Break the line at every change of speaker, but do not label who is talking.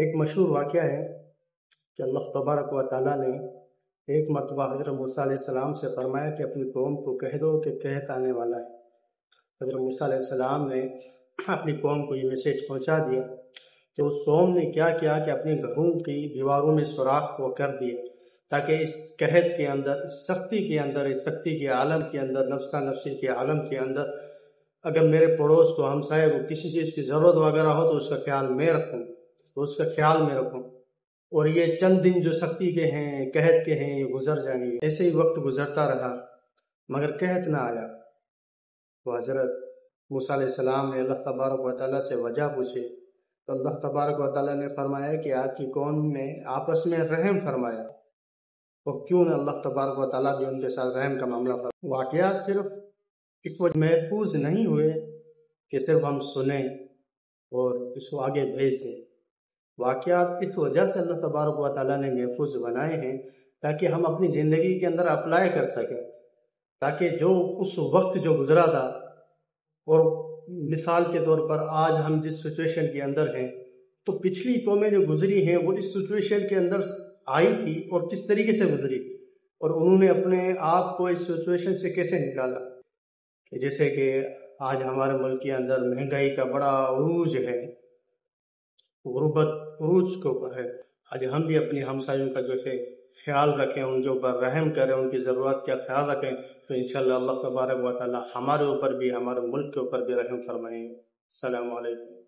ایک مشہور واقعہ ہے کہ اللہ تبارک و تعالیٰ نے ایک مرتبہ حضرت موسیٰ علیہ السلام سے فرمایا کہ اپنی قوم کو کہہ دو کہ قحط آنے والا ہے۔ حضرت موسیٰ علیہ السلام نے اپنی قوم کو یہ میسیج پہنچا دیا کہ اس قوم نے کیا کیا کہ اپنے گھروں کی دیواروں میں سوراخ کو کر دیے تاکہ اس قحط کے اندر، اس سختی کے اندر، اس سختی کے عالم کے اندر، نفسہ نفسی کے عالم کے اندر اگر میرے پڑوس کو، ہمسائے کو کسی چیز کی ضرورت وغیرہ ہو تو اس کا خیال میں رکھوں، اور یہ چند دن جو سختی کے ہیں، قحط کے ہیں، یہ گزر جائیں گے۔ ایسے ہی وقت گزرتا رہا مگر قحط نہ آیا۔ تو حضرت موسیٰ علیہ السلام نے اللہ تبارک و تعالیٰ سے وجہ پوچھی تو اللہ تبارک و تعالیٰ نے فرمایا کہ آپ کی قوم نے آپس میں رحم فرمایا، اور کیوں نہ اللہ تبارک و تعالیٰ بھی ان کے ساتھ رحم کا معاملہ فرمایا۔ واقعات صرف اس وجہ محفوظ نہیں ہوئے کہ صرف ہم سنیں اور اس کو آگے بھیج دیں۔ واقعات اس وجہ سے اللہ تبارک و تعالیٰ نے محفوظ بنائے ہیں تاکہ ہم اپنی زندگی کے اندر اپلائی کر سکیں، تاکہ جو اس وقت جو گزرا تھا، اور مثال کے طور پر آج ہم جس سچویشن کے اندر ہیں تو پچھلی قومیں جو گزری ہیں وہ اس سچویشن کے اندر آئی تھی اور کس طریقے سے گزری، اور انہوں نے اپنے آپ کو اس سچویشن سے کیسے نکالا۔ کہ جیسے کہ آج ہمارے ملک کے اندر مہنگائی کا بڑا عروج ہے، غربت عروج کے اوپر ہے۔ آج ہم بھی اپنے ہمسایوں کا جو ہے خیال رکھیں، ان کے اوپر رحم کریں، ان کی ضرورت کا خیال رکھیں، تو انشاءاللہ اللہ تبارک و تعالی ہمارے اوپر بھی، ہمارے ملک کے اوپر بھی رحم فرمائیں۔ السلام علیکم۔